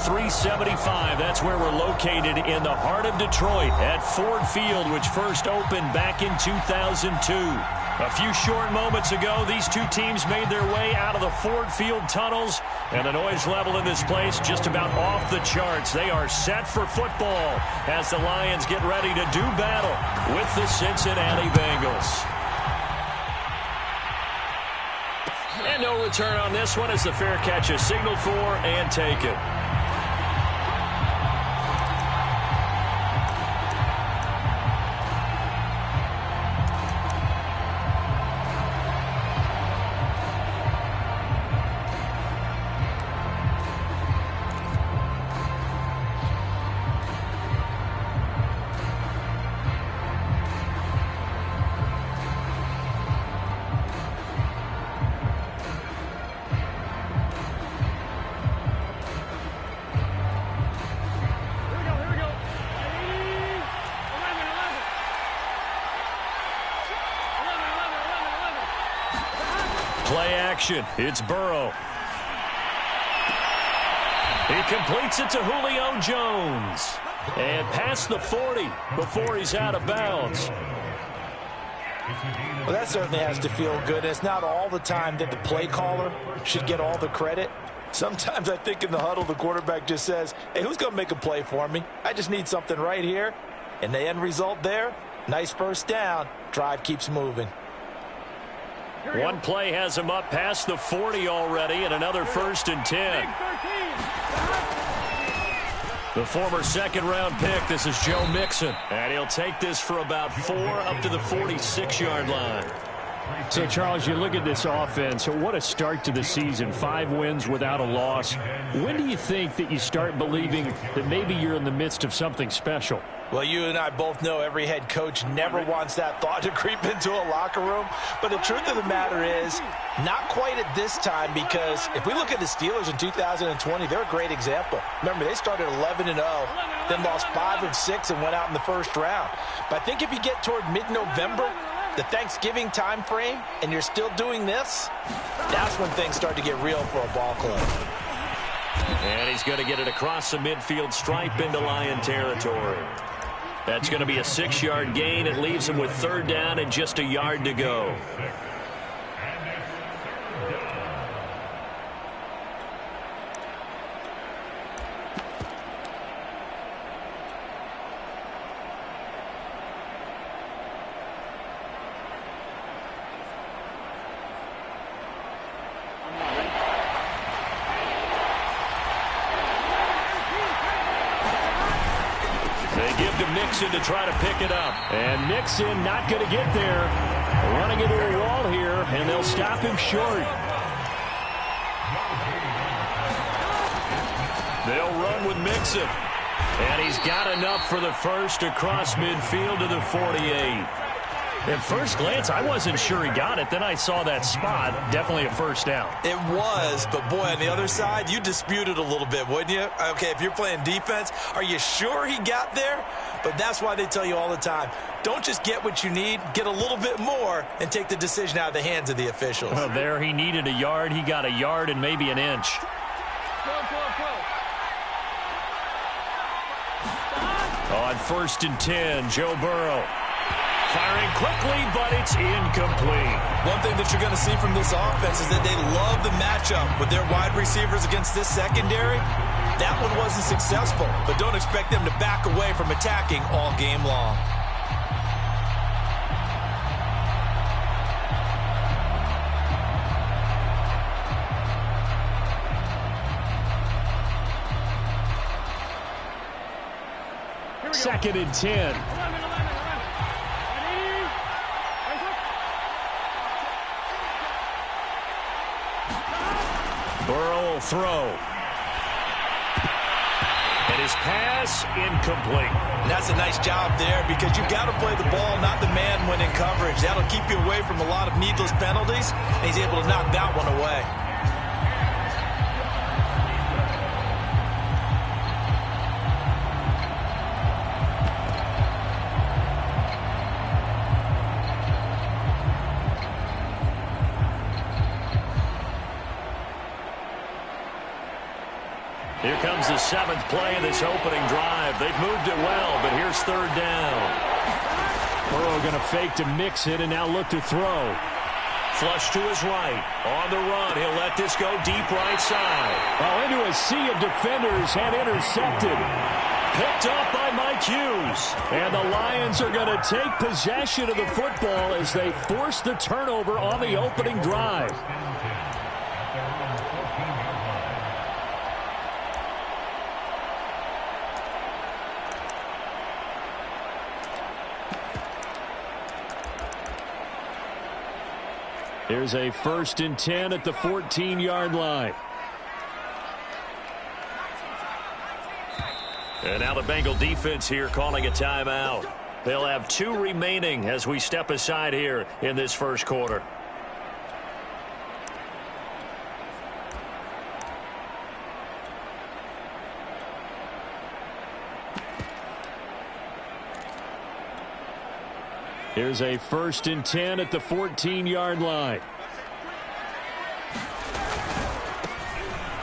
375. That's where we're located in the heart of Detroit at Ford Field, which first opened back in 2002. A few short moments ago, these two teams made their way out of the Ford Field tunnels, and the noise level in this place just about off the charts. They are set for football as the Lions get ready to do battle with the Cincinnati Bengals. And no return on this one as the fair catch is signaled for and taken. Play action. It's Burrow. He completes it to Julio Jones. And past the 40 before he's out of bounds. Well, that certainly has to feel good. It's not all the time that the play caller should get all the credit. Sometimes I think in the huddle, the quarterback just says, hey, who's going to make a play for me? I just need something right here. And the end result there, nice first down. Drive keeps moving. One play has him up past the 40 already, and another 1st and 10. The former second-round pick, this is Joe Mixon. And he'll take this for about 4 up to the 46-yard line. So, Charles, you look at this offense, so what a start to the season. 5 wins without a loss. When do you think that you start believing that maybe you're in the midst of something special? Well, you and I both know every head coach never wants that thought to creep into a locker room. But the truth of the matter is, not quite at this time, because if we look at the Steelers in 2020, they're a great example. Remember, they started 11-0, then lost 5 of 6 and went out in the first round. But I think if you get toward mid-November, the Thanksgiving time frame, and you're still doing this, that's when things start to get real for a ball club. And he's going to get it across the midfield stripe into Lion territory. That's going to be a 6-yard gain. It leaves him with 3rd down and just a yard to go. Mixon to try to pick it up. And Mixon not going to get there. Running into a wall here, and they'll stop him short. They'll run with Mixon. And he's got enough for the first across midfield to the 48. At first glance, I wasn't sure he got it. Then I saw that spot. Definitely a first down. It was, but boy, on the other side, you dispute it a little bit, wouldn't you? Okay, if you're playing defense, are you sure he got there? But that's why they tell you all the time, don't just get what you need, get a little bit more, and take the decision out of the hands of the officials. Well, there he needed a yard. He got a yard and maybe an inch. On 1st and 10, Joe Burrow. Firing quickly, but it's incomplete. One thing that you're going to see from this offense is that they love the matchup with their wide receivers against this secondary. That one wasn't successful, but don't expect them to back away from attacking all game long. Second and 10. Burrow will throw. And his pass incomplete. And that's a nice job there because you've got to play the ball, not the man when in coverage. That'll keep you away from a lot of needless penalties. And he's able to knock that one away. comes the 7th play of this opening drive. They've moved it well, but here's 3rd down. Burrow going to fake to mix it and now look to throw. Flush to his right. On the run. He'll let this go deep right side. Oh, into a sea of defenders and intercepted. Picked up by Mike Hughes. And the Lions are going to take possession of the football as they force the turnover on the opening drive. Here's a 1st and 10 at the 14-yard line. And now the Bengal defense here calling a timeout. They'll have 2 remaining as we step aside here in this first quarter. Here's a 1st and 10 at the 14-yard line.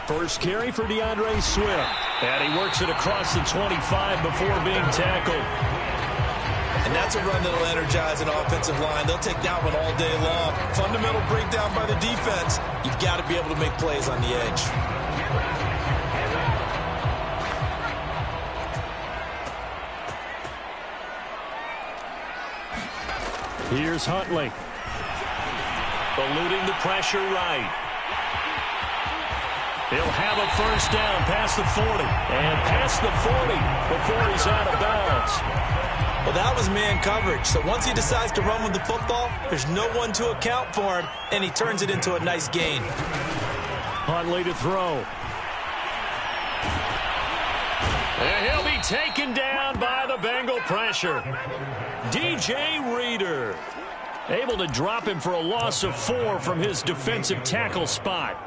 First carry for DeAndre Swift. And he works it across the 25 before being tackled. And that's a run that'll energize an offensive line. They'll take that one all day long. Fundamental breakdown by the defense. You've got to be able to make plays on the edge. Here's Huntley. Eluding the pressure right. He'll have a 1st down past the 40. And past the 40 before he's out of bounds. Well, that was man coverage. So once he decides to run with the football, there's no one to account for him, and he turns it into a nice gain. Huntley to throw. And he'll be taken down by the Bengal pressure. DJ Reader able to drop him for a loss of 4 from his defensive tackle spot.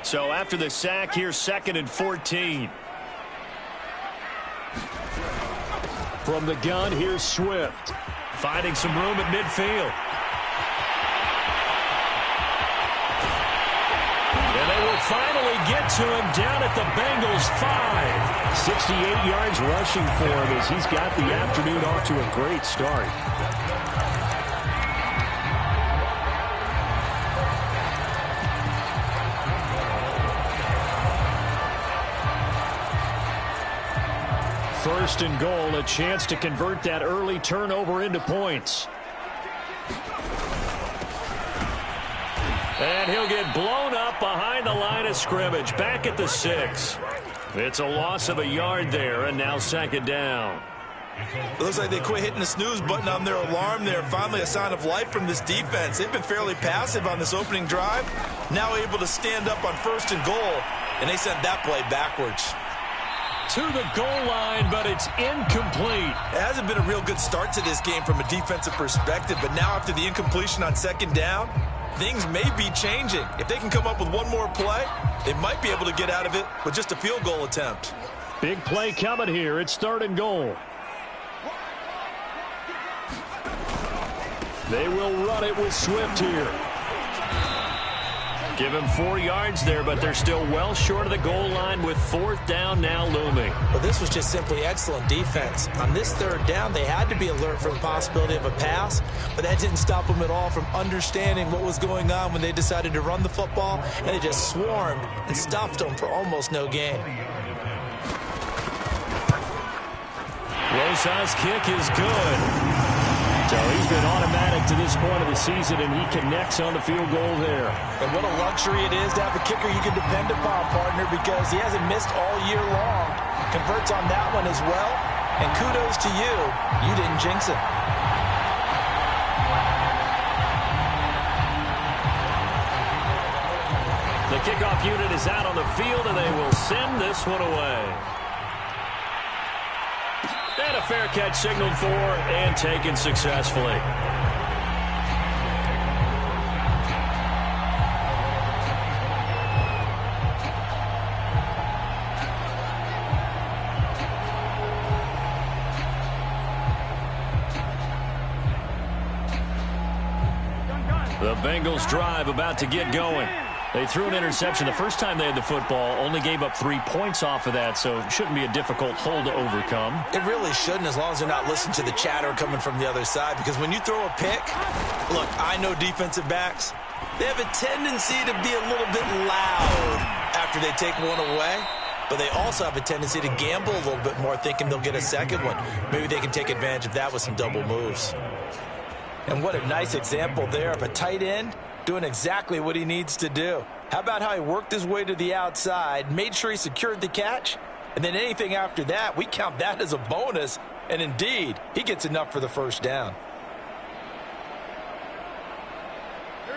So after the sack, here's 2nd and 14. From the gun, here's Swift. Finding some room at midfield. And they will finally get to him down at the Bengals 5. 68 yards rushing for him as he's got the afternoon off to a great start. First and goal, a chance to convert that early turnover into points. And he'll get blown up behind the line of scrimmage, back at the 6. It's a loss of a yard there, and now 2nd down. It looks like they quit hitting the snooze button on their alarm there. Finally a sign of life from this defense. They've been fairly passive on this opening drive. Now able to stand up on 1st and goal, and they sent that play backwards. To the goal line, but it's incomplete. It hasn't been a real good start to this game from a defensive perspective, but now after the incompletion on 2nd down, things may be changing. If they can come up with one more play, they might be able to get out of it with just a field goal attempt. Big play coming here. It's 3rd and goal. They will run it with Swift here. Give him 4 yards there, but they're still well short of the goal line with 4th down now looming. Well, this was just simply excellent defense. On this 3rd down, they had to be alert for the possibility of a pass, but that didn't stop them at all from understanding what was going on when they decided to run the football, and they just swarmed and stuffed them for almost no gain. Rosas' kick is good. So he's been automatic to this point of the season, and he connects on the field goal there. And what a luxury it is to have a kicker you can depend upon, partner, because he hasn't missed all year long. Converts on that one as well, and kudos to you. You didn't jinx it. The kickoff unit is out on the field, and they will send this one away. And a fair catch signaled for and taken successfully. The Bengals drive about to get going. They threw an interception the first time they had the football, only gave up 3 points off of that, so it shouldn't be a difficult hole to overcome. It really shouldn't, as long as they're not listening to the chatter coming from the other side, because when you throw a pick, look, I know defensive backs, they have a tendency to be a little bit loud after they take one away, but they also have a tendency to gamble a little bit more, thinking they'll get a second one. Maybe they can take advantage of that with some double moves. And what a nice example there of a tight end doing exactly what he needs to do. How about how he worked his way to the outside, made sure he secured the catch, and then anything after that, we count that as a bonus. And indeed, he gets enough for the first down.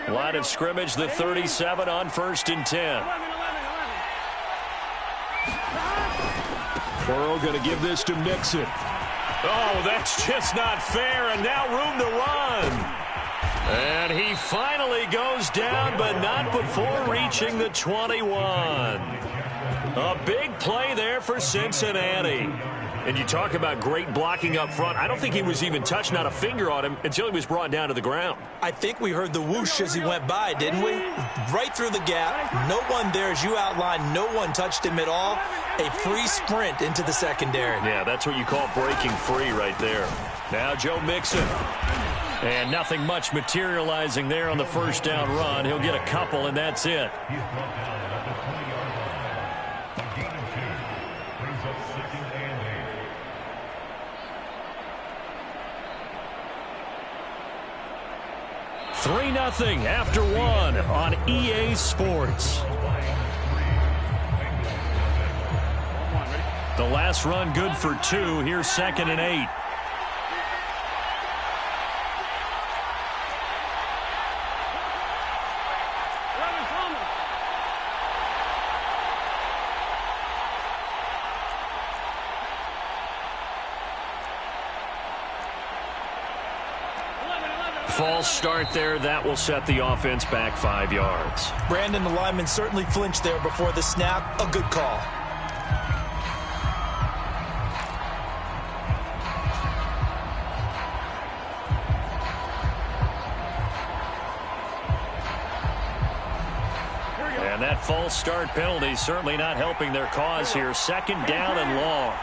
Line of scrimmage, the 37 on 1st and 10. Burrow going to give this to Mixon. Oh, that's just not fair, and now room to run. And he finally goes down, but not before reaching the 21. A big play there for Cincinnati. And you talk about great blocking up front. I don't think he was even touched, not a finger on him, until he was brought down to the ground. I think we heard the whoosh as he went by, didn't we? Right through the gap. No one there, as you outlined. No one touched him at all. A free sprint into the secondary. Yeah, that's what you call breaking free right there. Now Joe Mixon. And nothing much materializing there on the first down run. He'll get a couple, and that's it. Three 0 after one on EA Sports. The last run good for 2. Here's 2nd and 8. False start there. That will set the offense back 5 yards. Brandon, the lineman, certainly flinched there before the snap. A good call. And that false start penalty certainly not helping their cause here. 2nd down and long.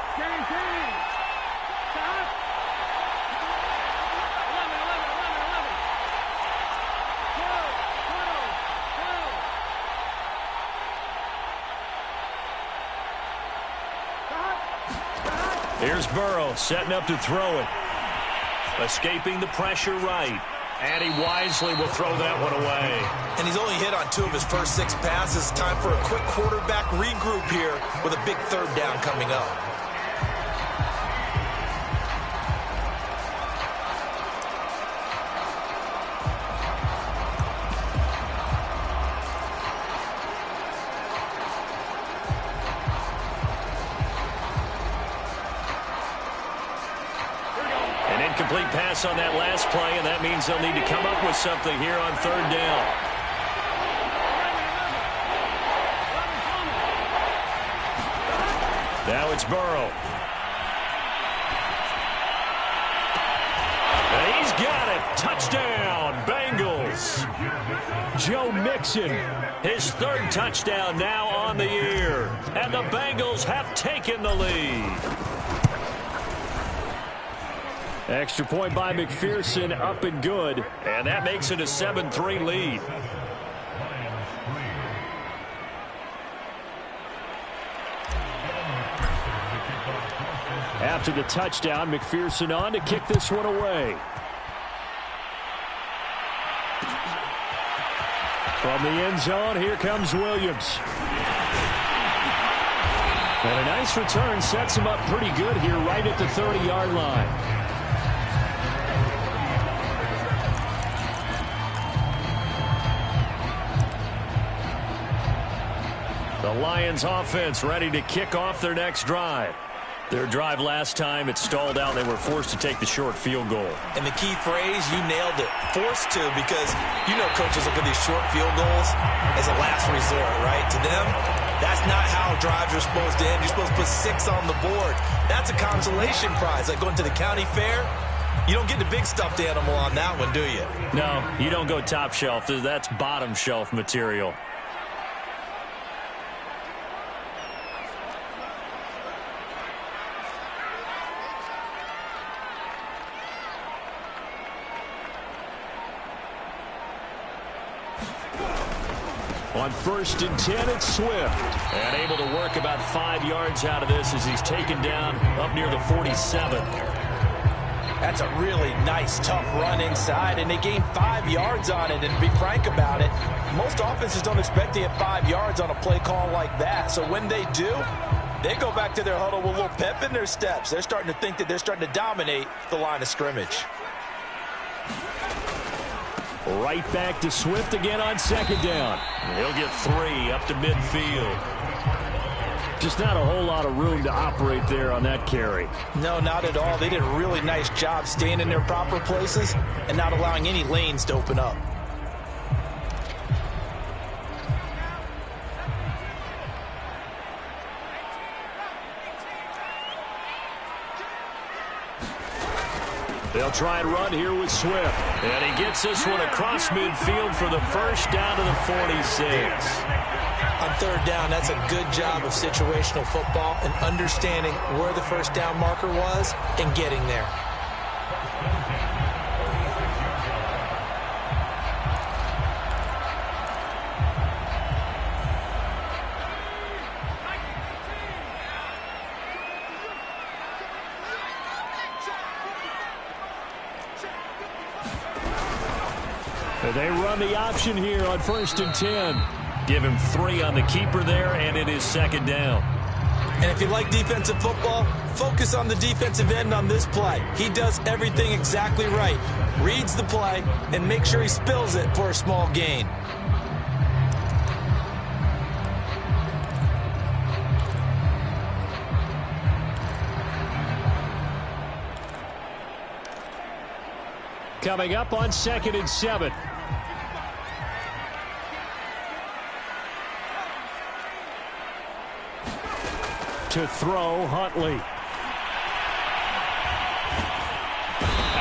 Here's Burrow setting up to throw it. Escaping the pressure right. And he wisely will throw that one away. And he's only hit on 2 of his first 6 passes. Time for a quick quarterback regroup here with a big 3rd down coming up. Complete pass on that last play, and that means they'll need to come up with something here on 3rd down. Now it's Burrow. And he's got it. Touchdown, Bengals. Joe Mixon, his 3rd touchdown now on the year. And the Bengals have taken the lead. Extra point by McPherson, up and good. And that makes it a 7-3 lead. After the touchdown, McPherson on to kick this one away. From the end zone, here comes Williams. And a nice return sets him up pretty good here right at the 30-yard line. The Lions offense ready to kick off their next drive. Their drive last time, it stalled out. They were forced to take the short field goal. And the key phrase, you nailed it. Forced to, because you know coaches look at these short field goals as a last resort, right? To them, that's not how drives are supposed to end. You're supposed to put 6 on the board. That's a consolation prize, like going to the county fair. You don't get the big stuffed animal on that one, do you? No, you don't go top shelf. That's bottom shelf material. On 1st and 10, it's Swift. And able to work about 5 yards out of this as he's taken down up near the 47. That's a really nice, tough run inside, and they gained 5 yards on it. And to be frank about it, most offenses don't expect to get 5 yards on a play call like that. So when they do, they go back to their huddle with a little pep in their steps. They're starting to think that they're starting to dominate the line of scrimmage. Right back to Swift again on 2nd down. He'll get 3 up to midfield. Just not a whole lot of room to operate there on that carry. No, not at all. They did a really nice job staying in their proper places and not allowing any lanes to open up. They'll try and run here with Swift. And he gets this one across midfield for the first down to the 46. On 3rd down, that's a good job of situational football and understanding where the first down marker was and getting there. They run the option here on 1st and 10. Give him 3 on the keeper there, and it is 2nd down. And if you like defensive football, focus on the defensive end on this play. He does everything exactly right. Reads the play and make sure he spills it for a small gain. Coming up on 2nd and 7. To throw, Huntley.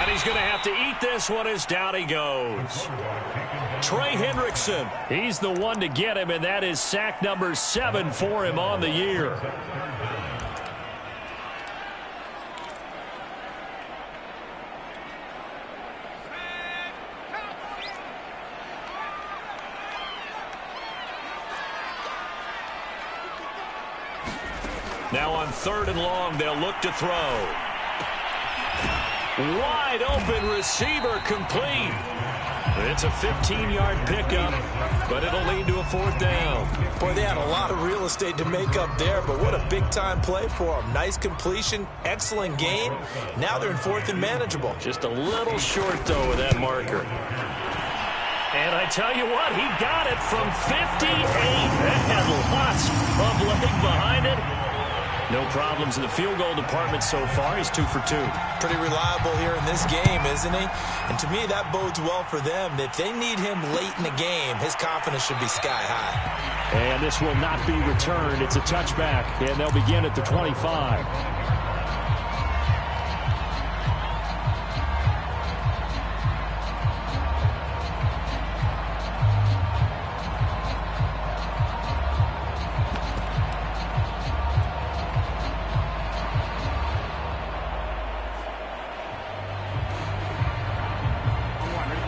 And he's going to have to eat this one as down he goes. Trey Hendrickson. He's the one to get him, and that is sack number 7 for him on the year. Now on 3rd and long, they'll look to throw. Wide open receiver complete. It's a 15-yard pickup, but it'll lead to a 4th down. Boy, they had a lot of real estate to make up there, but what a big-time play for them. Nice completion, excellent gain. Now they're in 4th and manageable. Just a little short, though, with that marker. And I tell you what, he got it from 58. That had lots of leg behind it. No problems in the field goal department so far. He's 2 for 2. Pretty reliable here in this game, isn't he? And to me, that bodes well for them. If they need him late in the game, his confidence should be sky high. And this will not be returned. It's a touchback, and they'll begin at the 25.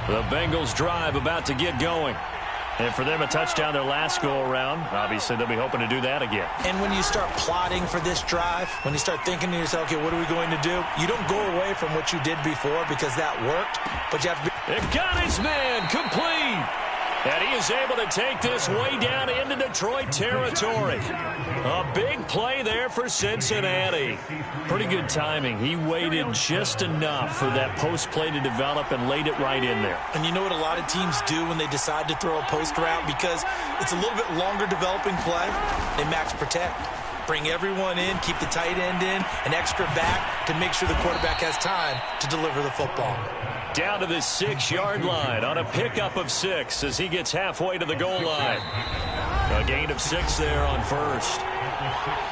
The Bengals drive about to get going. And for them, a touchdown their last go-around. Obviously, they'll be hoping to do that again. And when you start plotting for this drive, when you start thinking to yourself, okay, what are we going to do? You don't go away from what you did before because that worked, but you have to be... It got his man complete. And he is able to take this way down into Detroit territory. A big play there for Cincinnati. Pretty good timing. He waited just enough for that post play to develop and laid it right in there. And you know what a lot of teams do when they decide to throw a post route? Because it's a little bit longer developing play, they max protect. Bring everyone in, keep the tight end in, an extra back to make sure the quarterback has time to deliver the football. Down to the 6-yard line on a pickup of 6 as he gets halfway to the goal line. A gain of 6 there on first.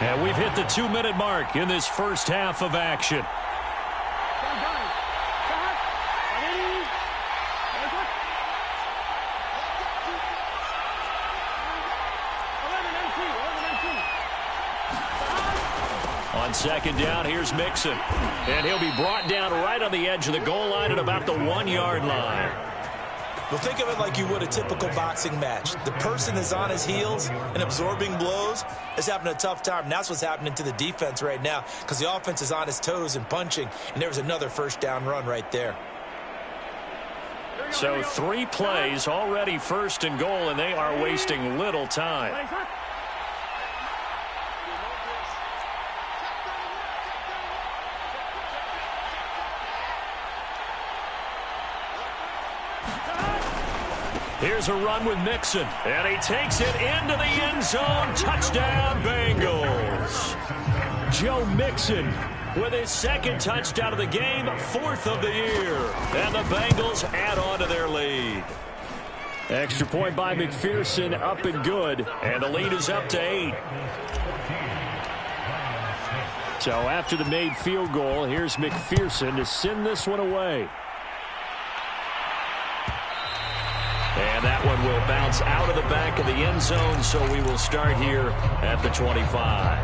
And we've hit the 2-minute mark in this first half of action. On second down, here's Mixon. And he'll be brought down right on the edge of the goal line at about the 1-yard line. Well, think of it like you would a typical boxing match. The person is on his heels and absorbing blows is having a tough time. And that's what's happening to the defense right now because the offense is on his toes and punching. And there was another first down run right there. So 3 plays, already first and goal, and they are wasting little time. Here's a run with Mixon, and he takes it into the end zone. Touchdown, Bengals. Joe Mixon with his second touchdown of the game, 4th of the year. And the Bengals add on to their lead. Extra point by McPherson, up and good. And the lead is up to 8. So after the made field goal, here's McPherson to send this one away. And that one will bounce out of the back of the end zone, so we will start here at the 25.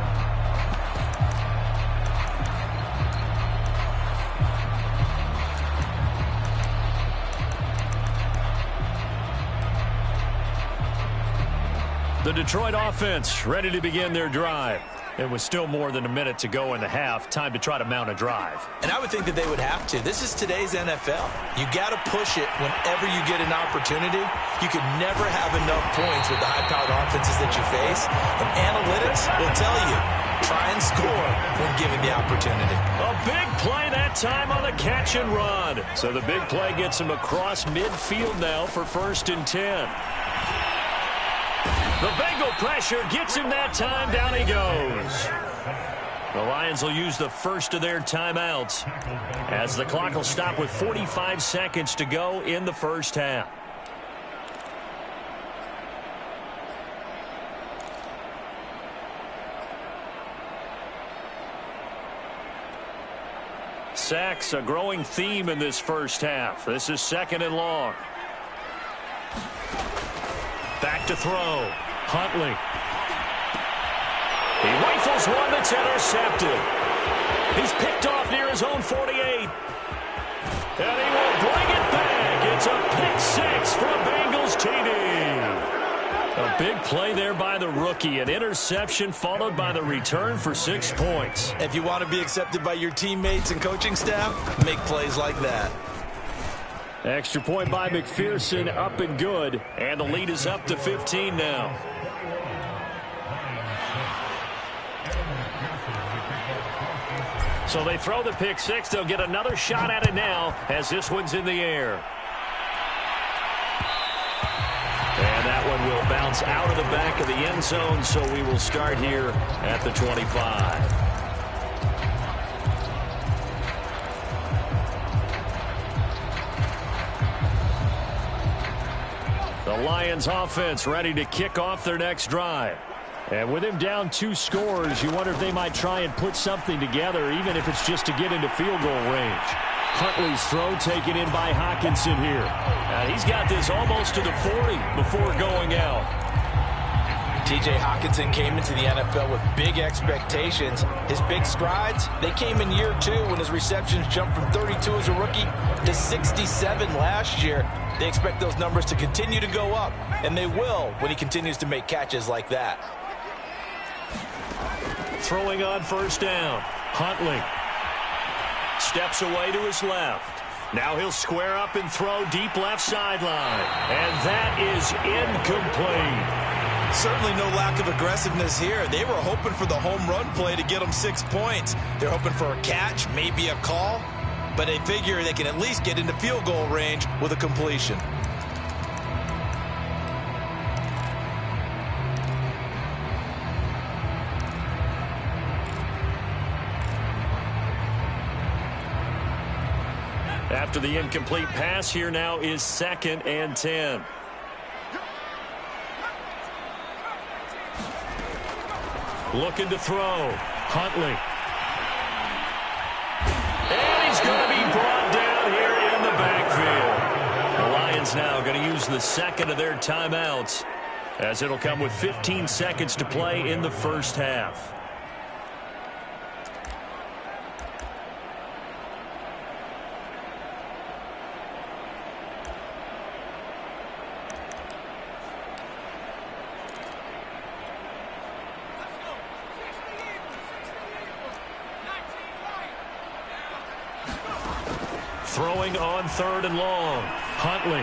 The Detroit offense ready to begin their drive. It was still more than a minute to go in the half. Time to try to mount a drive. And I would think that they would have to. This is today's NFL. You got to push it whenever you get an opportunity. You could never have enough points with the high-powered offenses that you face. And analytics will tell you, try and score when given the opportunity. A big play that time on the catch and run. So the big play gets him across midfield now for 1st and 10. The Bengal pressure gets him that time. Down he goes. The Lions will use the first of their timeouts as the clock will stop with 45 seconds to go in the first half. Sacks, a growing theme in this first half. This is 2nd and long. Back to throw. Huntley. He rifles one that's intercepted. He's picked off near his own 48. And he will bring it back. It's a pick 6 for a Bengals TD. A big play there by the rookie. An interception followed by the return for 6 points. If you want to be accepted by your teammates and coaching staff, make plays like that. Extra point by McPherson, up and good. And the lead is up to 15 now. So they throw the pick 6. They'll get another shot at it now as this one's in the air. And that one will bounce out of the back of the end zone, so we will start here at the 25. The Lions offense ready to kick off their next drive. And with him down 2 scores, you wonder if they might try and put something together, even if it's just to get into field goal range. Huntley's throw taken in by Hockenson here. And he's got this almost to the 40 before going out. T.J. Hockenson came into the NFL with big expectations. His big strides, they came in year 2 when his receptions jumped from 32 as a rookie to 67 last year. They expect those numbers to continue to go up, and they will when he continues to make catches like that. Throwing on first down. Huntley steps away to his left. Now he'll square up and throw deep left sideline. And that is incomplete. Certainly no lack of aggressiveness here. They were hoping for the home run play to get them 6 points. They're hoping for a catch, maybe a call, but they figure they can at least get into field goal range with a completion. After the incomplete pass, here now is 2nd and 10. Looking to throw. Huntley. And he's going to be brought down here in the backfield. The Lions now going to use the 2nd of their timeouts, as it'll come with 15 seconds to play in the first half. Throwing on 3rd and long. Huntley.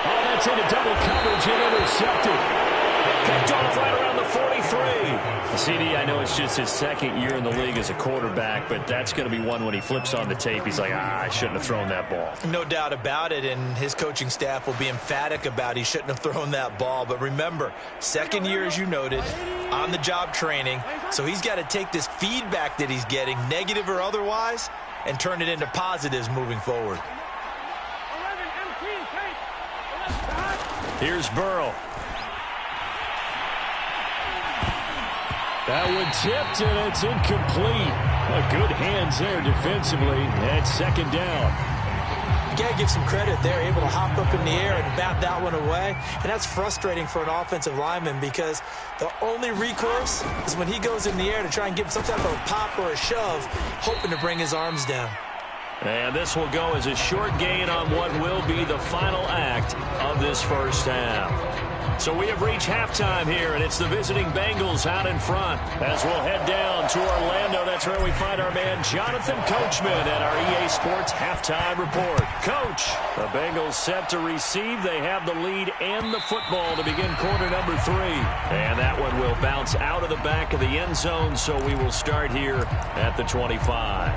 Oh, that's into double coverage and intercepted. Picked off right around the 43. CD, I know it's just his 2nd year in the league as a quarterback, but that's going to be one when he flips on the tape. He's like, I shouldn't have thrown that ball. No doubt about it, and his coaching staff will be emphatic about he shouldn't have thrown that ball. But remember, 2nd year, as you noted, on-the-job training, so he's got to take this feedback that he's getting, negative or otherwise, and turn it into positives moving forward. Here's Burrow. That one tipped, and it's incomplete. Good hands there defensively. That's 2nd down. You got to give some credit there, able to hop up in the air and bat that one away. And that's frustrating for an offensive lineman because the only recourse is when he goes in the air to try and give some type of a pop or a shove, hoping to bring his arms down. And this will go as a short gain on what will be the final act of this first half. So we have reached halftime here, and it's the visiting Bengals out in front. As we'll head down to Orlando, that's where we find our man Jonathan Coachman at our EA Sports Halftime Report. Coach, the Bengals set to receive. They have the lead and the football to begin quarter number 3. And that one will bounce out of the back of the end zone, so we will start here at the 25.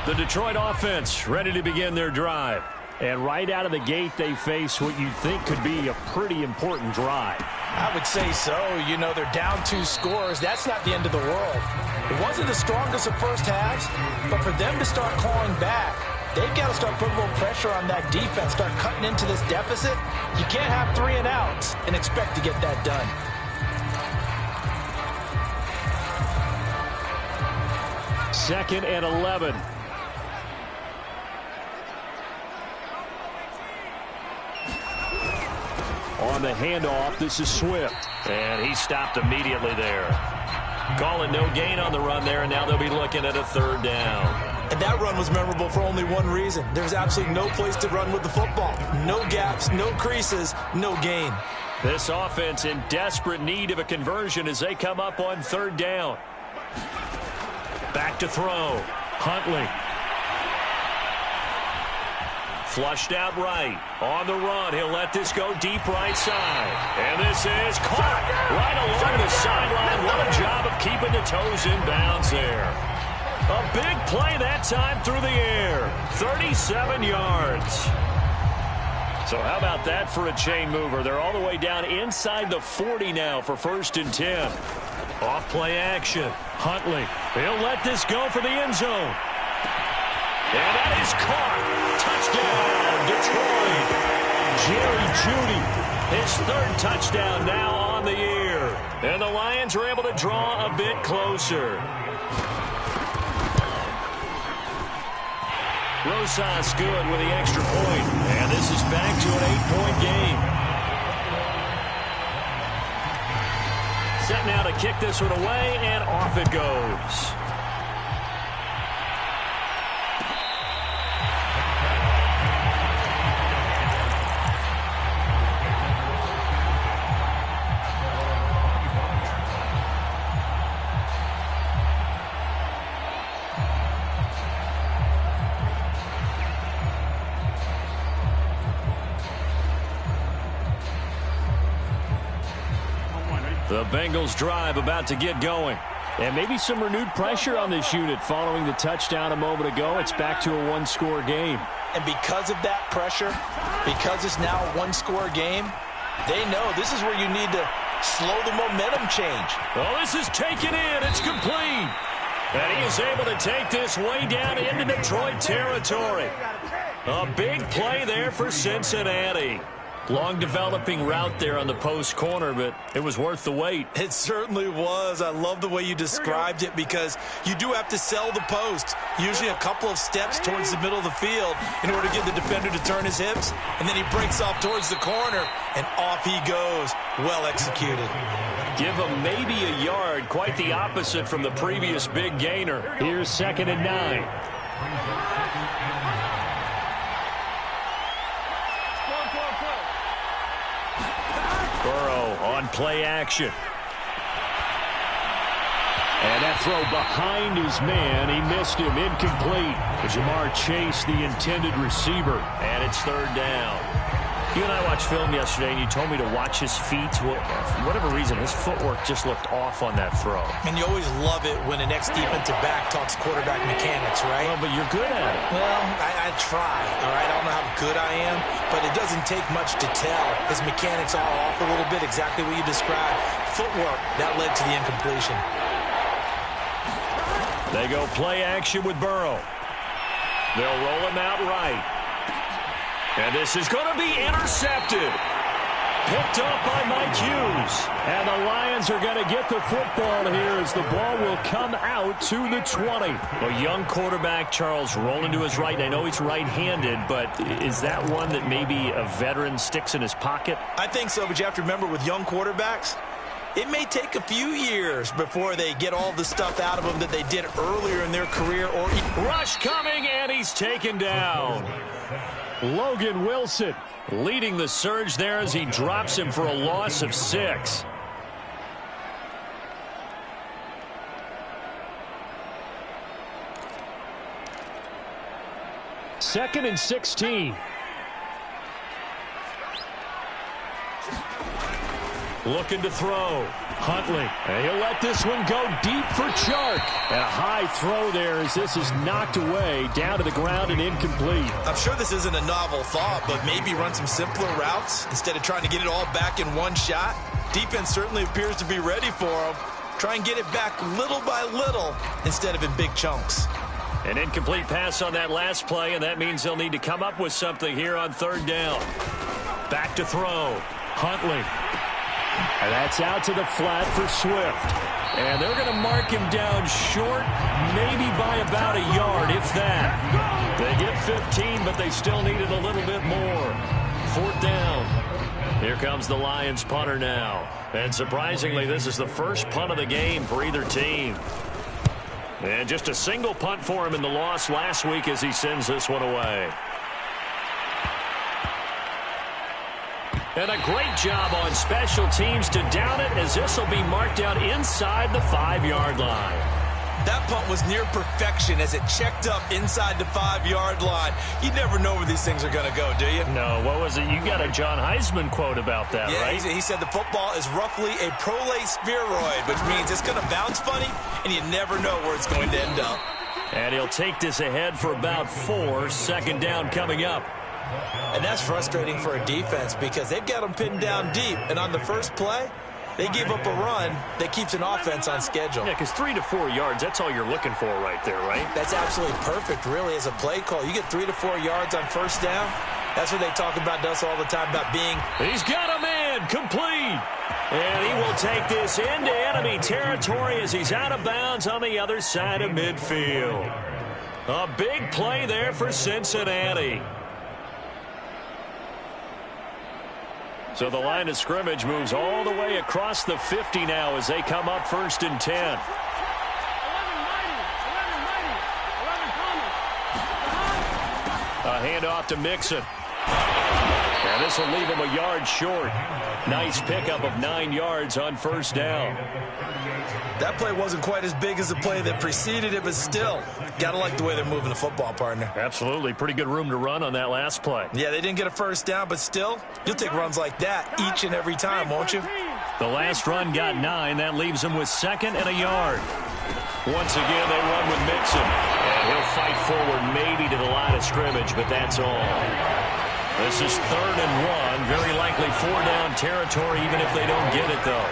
The Detroit offense ready to begin their drive. And right out of the gate, they face what you think could be a pretty important drive. I would say so. You know, they're down 2 scores. That's not the end of the world. It wasn't the strongest of first halves, but for them to start clawing back, they've got to start putting a little pressure on that defense, start cutting into this deficit. You can't have 3 and outs and expect to get that done. Second and 11. On the handoff, this is Swift. And he stopped immediately there. Calling no gain on the run there, and now they'll be looking at a 3rd down. And that run was memorable for only one reason. There's absolutely no place to run with the football. No gaps, no creases, no gain. This offense in desperate need of a conversion as they come up on 3rd down. Back to throw. Huntley. Flushed out right. On the run, he'll let this go deep right side. And this is caught right along the sideline. What a job of keeping the toes in bounds there. A big play that time through the air. 37 yards. So how about that for a chain mover? They're all the way down inside the 40 now for 1st and 10. Off play action. Huntley. He'll let this go for the end zone. And that is caught. Touchdown, Detroit. Jerry Jeudy, his 3rd touchdown now on the year. And the Lions are able to draw a bit closer. Rosas good with the extra point. And this is back to an 8-point game. Set now to kick this one away, and off it goes. The Bengals drive about to get going. And maybe some renewed pressure on this unit following the touchdown a moment ago. It's back to a 1-score game. And because of that pressure, because it's now a 1-score game, they know this is where you need to slow the momentum change. Oh, this is taken in. It's complete. And he is able to take this way down into Detroit territory. A big play there for Cincinnati. Long developing route there on the post corner, but it was worth the wait. It certainly was. I love the way you described it because you do have to sell the post. Usually a couple of steps towards the middle of the field in order to get the defender to turn his hips. And then he breaks off towards the corner, and off he goes. Well executed. Give him maybe a yard. Quite the opposite from the previous big gainer. Here's 2nd and 9. On play action. And that throw behind his man. He missed him. Incomplete. Jamar Chase, the intended receiver. And it's third down. You and I watched film yesterday, and you told me to watch his feet. Well, for whatever reason, his footwork just looked off on that throw. And you always love it when the next defensive back talks quarterback mechanics, right? Well, but you're good at it. Well, I try, all right? I don't know how good I am, but it doesn't take much to tell. His mechanics are off a little bit, exactly what you described. Footwork, that led to the incompletion. They go play action with Burrow. They'll roll him out right. And this is going to be intercepted. Picked up by Mike Hughes. And the Lions are going to get the football here as the ball will come out to the 20. A young quarterback, Charles, rolling to his right. And I know he's right-handed, but is that one that maybe a veteran sticks in his pocket? I think so, but you have to remember with young quarterbacks, it may take a few years before they get all the stuff out of them that they did earlier in their career. Or rush coming, and he's taken down. Logan Wilson leading the surge there as he drops him for a loss of 6. Second and 16. Looking to throw. Huntley. And he'll let this one go deep for Chark. And a high throw there as this is knocked away down to the ground and incomplete. I'm sure this isn't a novel thought, but maybe run some simpler routes instead of trying to get it all back in one shot. Defense certainly appears to be ready for him. Try and get it back little by little instead of in big chunks. An incomplete pass on that last play, and that means they'll need to come up with something here on third down. Back to throw. Huntley. And that's out to the flat for Swift. And they're going to mark him down short, maybe by about a yard, if that. They get 15, but they still needed a little bit more. Fourth down. Here comes the Lions punter now. And surprisingly, this is the first punt of the game for either team. And just a single punt for him in the loss last week as he sends this one away. And a great job on special teams to down it as this will be marked out inside the 5-yard line. That punt was near perfection as it checked up inside the 5-yard line. You never know where these things are going to go, do you? No, what was it? You got a John Heisman quote about that, yeah, right? He said the football is roughly a prolate spheroid, which means it's going to bounce funny, and you never know where it's going to end up. And he'll take this ahead for about 4. Second down coming up. And that's frustrating for a defense because they've got them pinned down deep. And on the first play, they give up a run that keeps an offense on schedule. Yeah, because 3 to 4 yards, that's all you're looking for right there, right? That's absolutely perfect, really, as a play call. You get 3 to 4 yards on first down. That's what they talk about to us all the time, about being... He's got a man, complete. And he will take this into enemy territory as he's out of bounds on the other side of midfield. A big play there for Cincinnati. So the line of scrimmage moves all the way across the 50 now as they come up 1st and 10. A handoff to Mixon. And this will leave him a yard short. Nice pickup of 9 yards on first down. That play wasn't quite as big as the play that preceded it, but still, got to like the way they're moving the football, partner. Absolutely. Pretty good room to run on that last play. Yeah, they didn't get a first down, but still, you'll take runs like that each and every time, won't you? The last run got 9. That leaves them with 2nd and a yard. Once again, they run with Mixon. And he'll fight forward maybe to the line of scrimmage, but that's all. This is 3rd and 1. Very likely 4-down territory, even if they don't get it, though.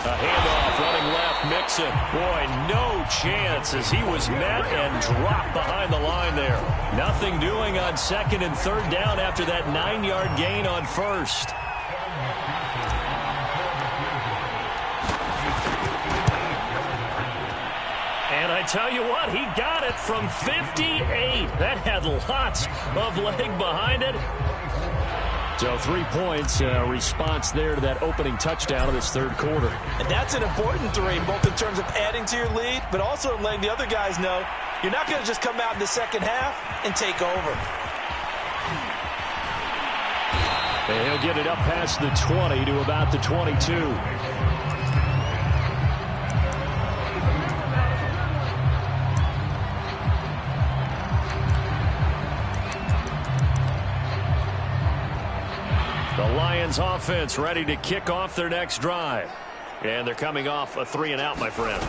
A handoff running left, Mixon. Boy, no chance as he was met and dropped behind the line there. Nothing doing on 2nd and 3rd down after that 9-yard gain on 1st. And I tell you what, he got it from 58. That had lots of leg behind it. So 3 points, response there to that opening touchdown of this third quarter. And that's an important 3, both in terms of adding to your lead, but also letting the other guys know you're not going to just come out in the second half and take over. And he'll get it up past the 20 to about the 22. The Lions offense ready to kick off their next drive. And they're coming off a 3-and-out, my friend. I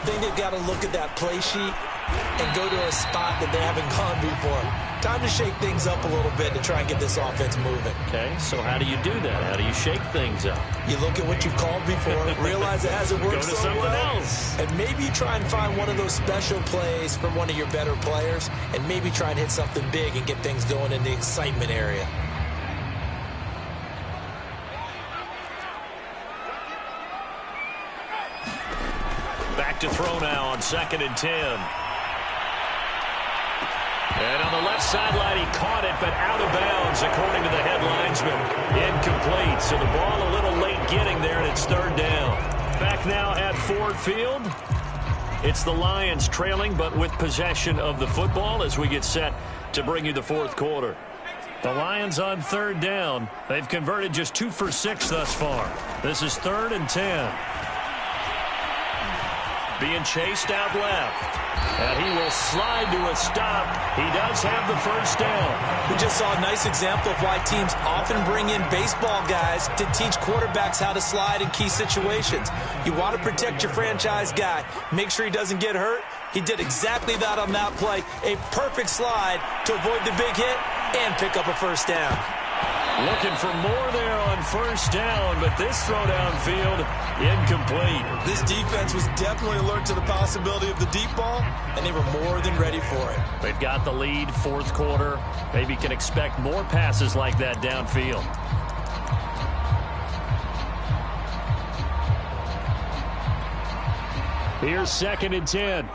think they've got to look at that play sheet and go to a spot that they haven't gone before. Time to shake things up a little bit to try and get this offense moving. Okay, so how do you do that? How do you shake things up? You look at what you've called before, realize it hasn't worked so well, and maybe you try and find one of those special plays from one of your better players, and maybe try and hit something big and get things going in the excitement area. Back to throw now on 2nd and 10. And on the left sideline, he caught it, but out of bounds, according to the head linesman. Incomplete, so the ball a little late getting there, and it's 3rd down. Back now at Ford Field. It's the Lions trailing, but with possession of the football as we get set to bring you the 4th quarter. The Lions on 3rd down. They've converted just 2 for 6 thus far. This is 3rd and 10. Being chased out left. And he will slide to a stop. He does have the 1st down. We just saw a nice example of why teams often bring in baseball guys to teach quarterbacks how to slide in key situations. You want to protect your franchise guy. Make sure he doesn't get hurt. He did exactly that on that play. A perfect slide to avoid the big hit and pick up a 1st down. Looking for more there on 1st down, but this throw downfield incomplete. This defense was definitely alert to the possibility of the deep ball, and they were more than ready for it. They've got the lead, 4th quarter. Maybe can expect more passes like that downfield. Here's 2nd and 10.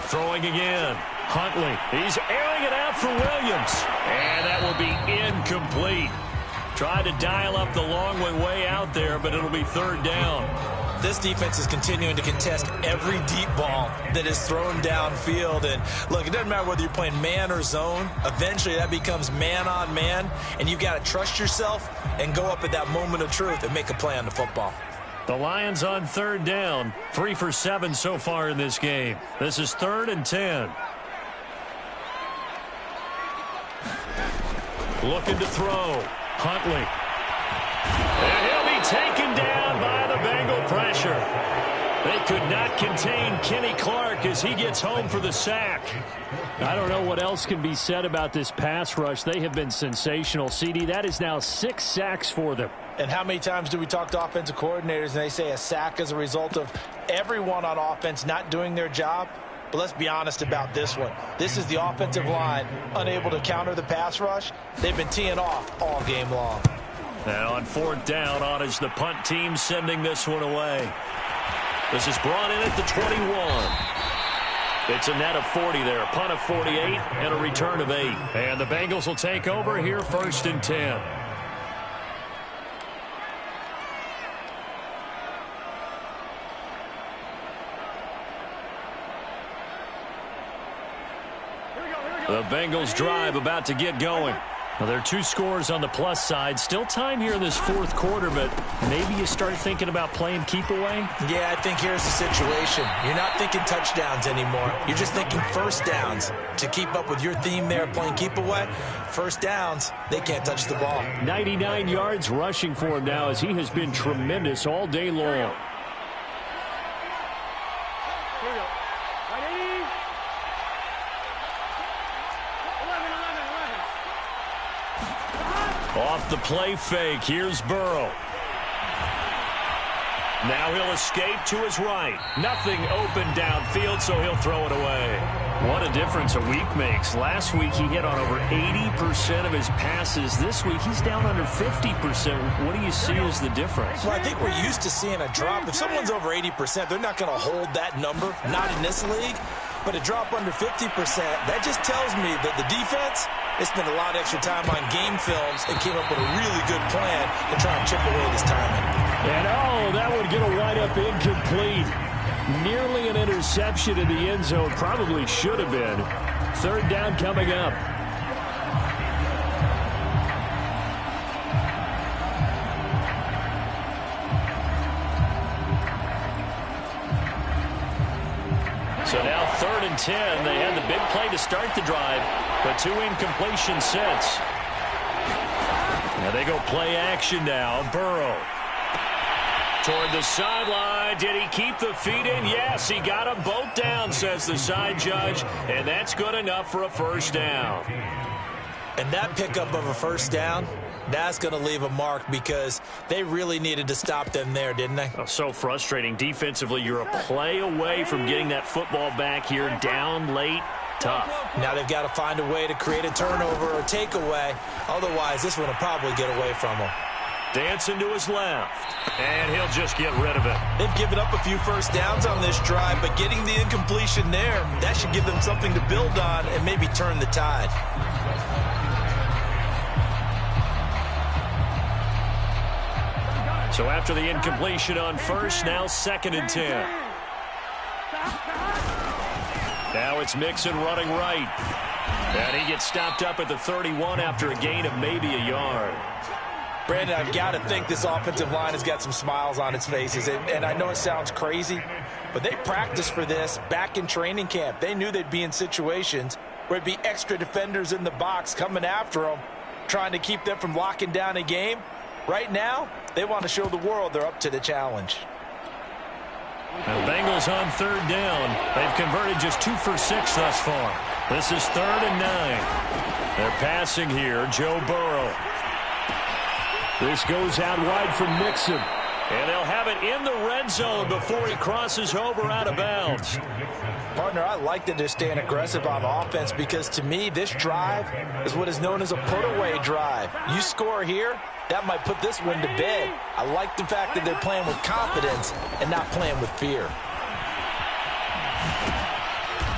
Throwing again. Huntley, he's airing it out for Williams. And that will be incomplete. Tried to dial up the long way out there, but it'll be 3rd down. This defense is continuing to contest every deep ball that is thrown downfield. And look, it doesn't matter whether you're playing man or zone. Eventually that becomes man on man, and you've got to trust yourself and go up at that moment of truth and make a play on the football. The Lions on 3rd down, 3 for 7 so far in this game. This is 3rd and 10. Looking to throw. Huntley. And he'll be taken down by the Bengal pressure. They could not contain Kenny Clark as he gets home for the sack. I don't know what else can be said about this pass rush. They have been sensational. CD, that is now 6 sacks for them. And how many times do we talk to offensive coordinators and they say a sack is a result of everyone on offense not doing their job? But let's be honest about this one. This is the offensive line unable to counter the pass rush. They've been teeing off all game long. Now on 4th down, on is the punt team sending this one away. This is brought in at the 21. It's a net of 40 there, a punt of 48 and a return of 8. And the Bengals will take over here 1st and 10. The Bengals drive about to get going. Well, there are 2 scores on the plus side. Still time here in this 4th quarter, but maybe you start thinking about playing keep away? Yeah, I think here's the situation. You're not thinking touchdowns anymore. You're just thinking 1st downs. To keep up with your theme there, playing keep away, 1st downs, they can't touch the ball. 99 yards rushing for him now as he has been tremendous all day long. Off the play fake, here's Burrow. Now he'll escape to his right. Nothing open downfield, so he'll throw it away. What a difference a week makes. Last week he hit on over 80% of his passes. This week he's down under 50%. What do you see as the difference? Well, I think we're used to seeing a drop. If someone's over 80%, they're not going to hold that number, not in this league. but a drop under 50%, that just tells me that the defense, they spent a lot of extra time on game films and came up with a really good plan to try and chip away this timing. And that would get a wide-up incomplete. Nearly an interception in the end zone. Probably should have been. Third down coming up. So now 3rd and 10. They had the big play to start the drive, but 2 incompletions since. Now they go play action now. Burrow. Toward the sideline. Did he keep the feet in? Yes, he got them both down, says the side judge, and that's good enough for a first down. And that pickup of a first down, that's going to leave a mark because they really needed to stop them there, didn't they? Oh, so frustrating. Defensively, you're a play away from getting that football back here, down late. Tough. Now they've got to find a way to create a turnover or takeaway. Otherwise, this one will probably get away from them. Dancing to his left, and he'll just get rid of it. They've given up a few first downs on this drive, but getting the incompletion there, that should give them something to build on and maybe turn the tide. So after the incompletion on first, now 2nd and 10. Now it's Mixon running right. And he gets stopped up at the 31 after a gain of maybe a yard. Brandon, I've got to think this offensive line has got some smiles on its faces. And I know it sounds crazy, but they practiced for this back in training camp. They knew they'd be in situations where it'd be extra defenders in the box coming after them, trying to keep them from locking down a game. Right now, they want to show the world they're up to the challenge. The Bengals on 3rd down. They've converted just 2 for 6 thus far. This is 3rd and 9. They're passing here. Joe Burrow. This goes out wide from Mixon. And they'll have it in the red zone before he crosses over out of bounds. Partner, I like that they're staying aggressive on offense because, to me, this drive is what is known as a put-away drive. You score here, that might put this one to bed. I like the fact that they're playing with confidence and not playing with fear.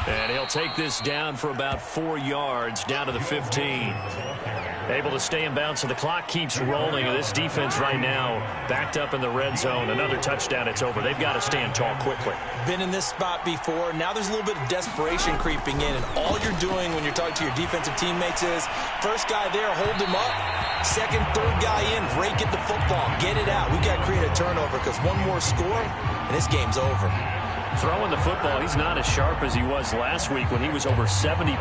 And he'll take this down for about 4 yards, down to the 15. Able to stay in bounds, so the clock keeps rolling. And this defense right now backed up in the red zone. Another touchdown, it's over. They've got to stand tall quickly. Been in this spot before. Now there's a little bit of desperation creeping in. And all you're doing when you're talking to your defensive teammates is, first guy there, hold him up. Second, third guy in, rake at the football. Get it out. We've got to create a turnover because one more score, and this game's over. Throwing the football, he's not as sharp as he was last week when he was over 70%.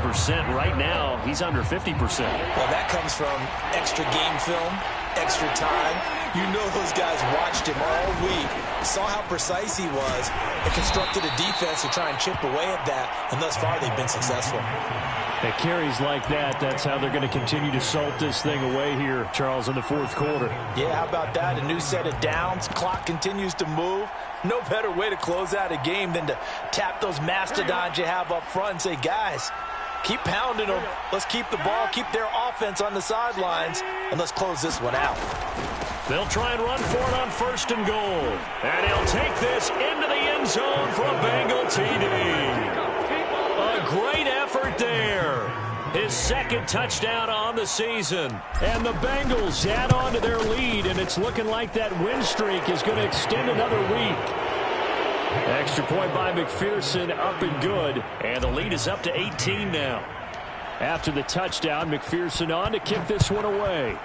Right now, he's under 50%. Well, that comes from extra game film, extra time. You know those guys watched him all week, saw how precise he was, and constructed a defense to try and chip away at that, and thus far they've been successful. At carries like that, that's how they're going to continue to salt this thing away here, Charles, in the 4th quarter. Yeah, how about that? A new set of downs. Clock continues to move. No better way to close out a game than to tap those mastodons you have up front and say, guys, keep pounding them. Let's keep the ball, keep their offense on the sidelines, and let's close this one out. They'll try and run for it on 1st and goal. And he'll take this into the end zone for a Bengal TD. A great effort there. His 2nd touchdown on the season. And the Bengals add on to their lead, and it's looking like that win streak is going to extend another week. Extra point by McPherson, up and good. And the lead is up to 18 now. After the touchdown, McPherson on to kick this one away.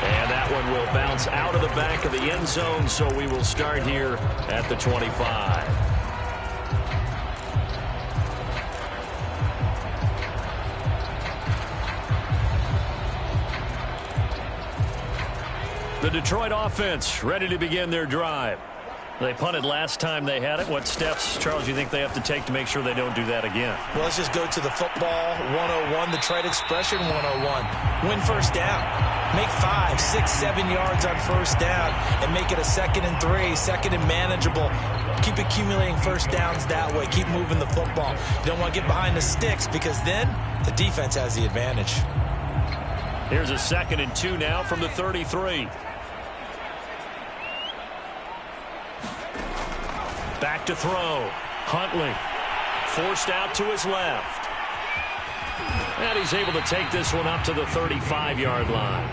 And that one will bounce out of the back of the end zone, so we will start here at the 25. The Detroit offense ready to begin their drive. They punted last time they had it. What steps, Charles, do you think they have to take to make sure they don't do that again? Well, let's just go to the football 101, the trade expression 101. Win first down. Make 5, 6, 7 yards on first down and make it a 2nd and 3, 2nd and manageable. Keep accumulating first downs that way. Keep moving the football. You don't want to get behind the sticks because then the defense has the advantage. Here's a 2nd and 2 now from the 33. Back to throw. Huntley forced out to his left. And he's able to take this one up to the 35-yard line.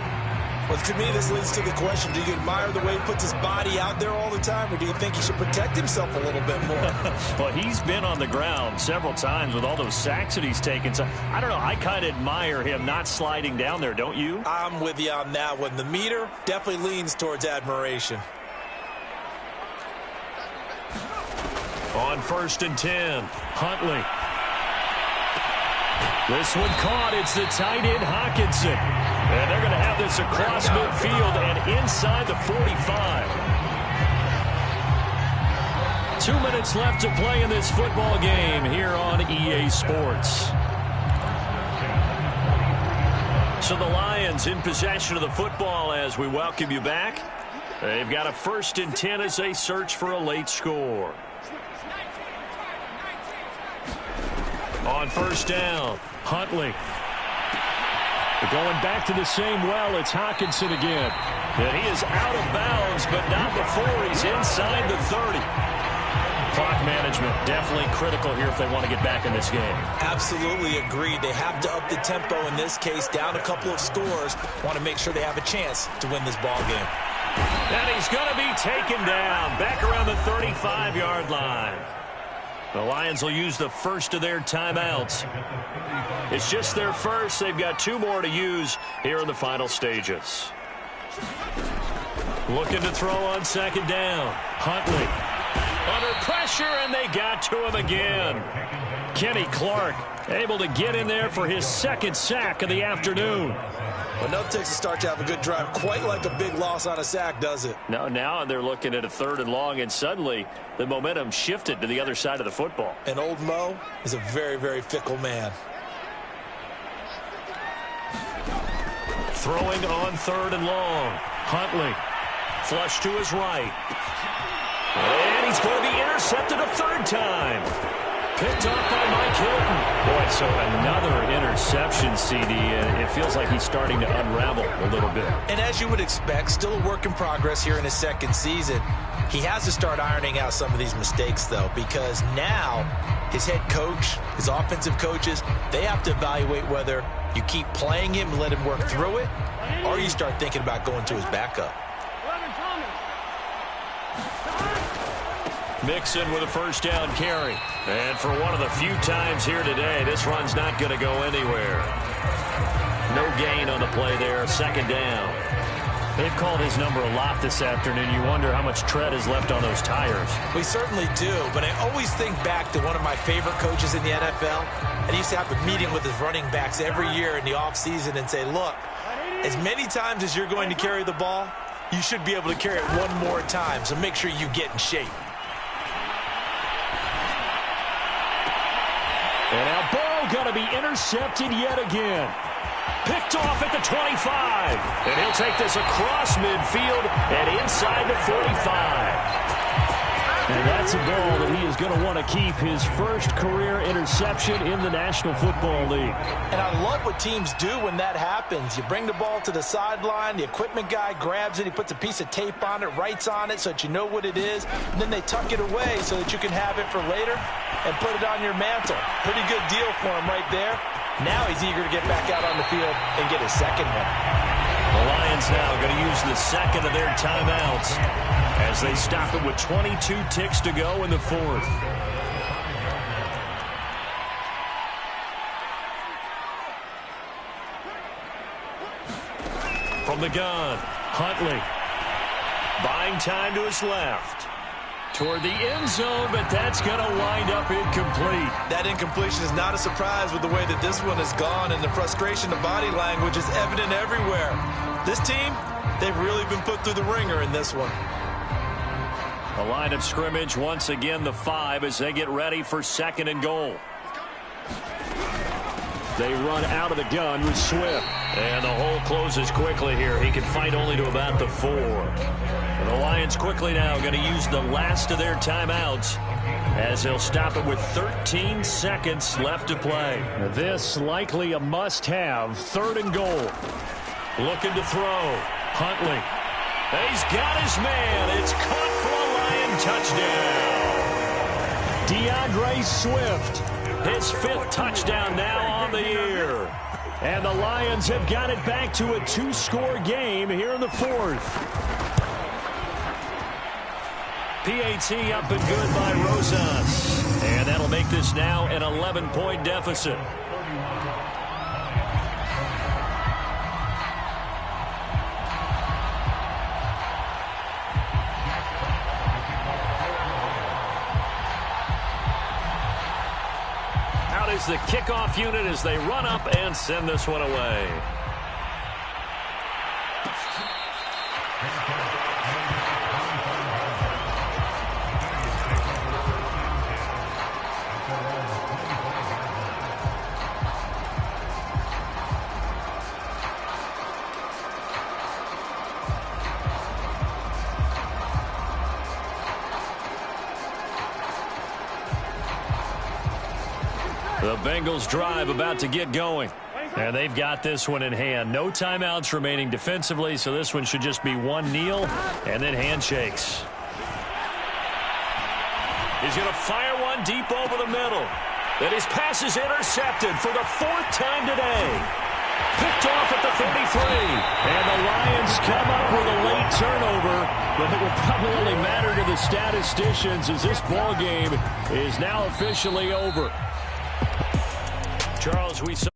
Well, to me, this leads to the question, do you admire the way he puts his body out there all the time, or do you think he should protect himself a little bit more? Well, he's been on the ground several times with all those sacks that he's taken. So, I don't know, I kind of admire him not sliding down there, don't you? I'm with you on that one. The meter definitely leans towards admiration. On 1st and 10, Huntley. This one caught. It's the tight end, Hockenson. And they're going to have this across midfield and inside the 45. 2 minutes left to play in this football game here on EA Sports. So the Lions in possession of the football as we welcome you back. They've got a 1st and 10 as they search for a late score. On 1st down, Huntley. Going back to the same well, it's Hockenson again. And he is out of bounds, but not before he's inside the 30. Clock management definitely critical here if they want to get back in this game. Absolutely agreed. They have to up the tempo in this case, down a couple of scores. Want to make sure they have a chance to win this ball game. And he's going to be taken down back around the 35-yard line. The Lions will use the first of their timeouts. It's just their first. They've got 2 more to use here in the final stages. Looking to throw on 2nd down. Huntley under pressure, and they got to him again. Kenny Clark able to get in there for his 2nd sack of the afternoon. Well, enough takes a start to have a good drive. Quite like a big loss on a sack, does it? Now they're looking at a 3rd and long, and suddenly the momentum shifted to the other side of the football. And old Mo is a very, very fickle man. Throwing on 3rd and long. Huntley. Flush to his right. And he's going to be intercepted a 3rd time. Picked up by Mike Hilton. Boy, so another interception, CD. It feels like he's starting to unravel a little bit. And as you would expect, still a work in progress here in his 2nd season. He has to start ironing out some of these mistakes, though, because now his head coach, his offensive coaches, they have to evaluate whether you keep playing him and let him work through it, or you start thinking about going to his backup. Mixon with a 1st down carry. And for one of the few times here today, this run's not going to go anywhere. No gain on the play there, 2nd down. They've called his number a lot this afternoon. You wonder how much tread is left on those tires. We certainly do, but I always think back to one of my favorite coaches in the NFL. And he used to have a meeting with his running backs every year in the offseason and say, look, as many times as you're going to carry the ball, you should be able to carry it one more time, so make sure you get in shape. And now ball going to be intercepted yet again. Picked off at the 25. And he'll take this across midfield and inside the 45. And that's a ball that he is going to want to keep, his 1st career interception in the National Football League. And I love what teams do when that happens. You bring the ball to the sideline, the equipment guy grabs it, he puts a piece of tape on it, writes on it so that you know what it is, and then they tuck it away so that you can have it for later and put it on your mantle. Pretty good deal for him right there. Now he's eager to get back out on the field and get his 2nd one. The Lions now going to use the 2nd of their timeouts as they stop it with 22 ticks to go in the 4th. From the gun, Huntley. Buying time to his left. Toward the end zone, but that's going to wind up incomplete. That incompletion is not a surprise with the way that this one has gone, and the frustration, the body language is evident everywhere. This team, they've really been put through the ringer in this one. The line of scrimmage, once again, the 5 as they get ready for 2nd and goal. They run out of the gun with Swift. And the hole closes quickly here. He can fight only to about the 4. And the Lions quickly now going to use the last of their timeouts as they'll stop it with 13 seconds left to play. This likely a must-have, 3rd and goal. Looking to throw. Huntley. He's got his man. It's caught for a Lion touchdown. DeAndre Swift, his 5th touchdown now on the year. And the Lions have got it back to a 2-score game here in the 4th. PAT up and good by Rosas. And that'll make this now an 11-point deficit. Out is the kickoff unit as they run up and send this one away. The Bengals drive about to get going. And they've got this one in hand. No timeouts remaining defensively, so this one should just be one kneel and then handshakes. He's going to fire one deep over the middle. Then his pass is intercepted for the 4th time today. Picked off at the 33. And the Lions come up with a late turnover, but it will probably only matter to the statisticians as this ball game is now officially over. Charles, we saw